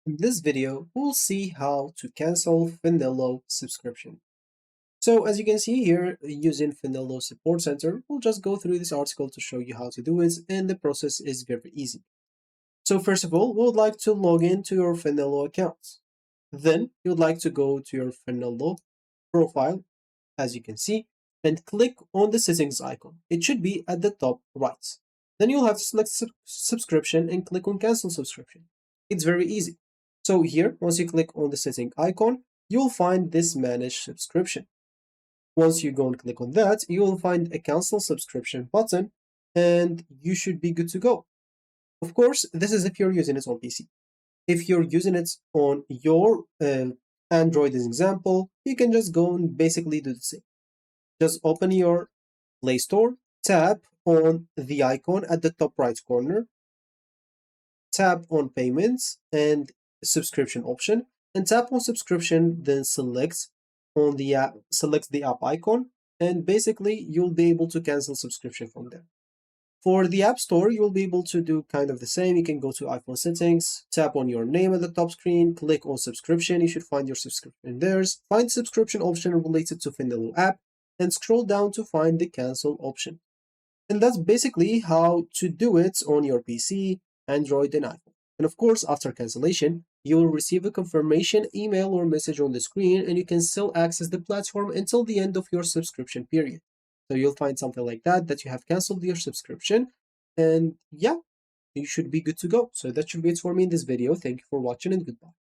In this video, we'll see how to cancel Finelo subscription. So as you can see here, using Finelo Support Center, we'll just go through this article to show you how to do it, and the process is very easy. So first of all, we would like to log into your Finelo account. Then you'd like to go to your Finelo profile, as you can see, and click on the settings icon. It should be at the top right. Then you'll have to select subscription and click on cancel subscription. It's very easy. So here, once you click on the setting icon, you'll find this manage subscription. Once you go and click on that, you will find a cancel subscription button and you should be good to go. Of course, this is if you're using it on PC. If you're using it on your Android as example, you can just go and basically do the same. Just open your Play Store, tap on the icon at the top right corner, tap on payments and subscription option, and tap on subscription, then select the app icon, and basically you'll be able to cancel subscription from there. For the App Store, you'll be able to do kind of the same. You can go to iPhone settings, tap on your name at the top screen, click on subscription. You should find your subscription there. Find subscription option related to Finelo app, and scroll down to find the cancel option. And that's basically how to do it on your PC, Android, and iPhone. And of course, after cancellation, you will receive a confirmation email or message on the screen, and you can still access the platform until the end of your subscription period. So you'll find something like that you have canceled your subscription, and yeah, you should be good to go. So that should be it for me in this video. Thank you for watching and goodbye.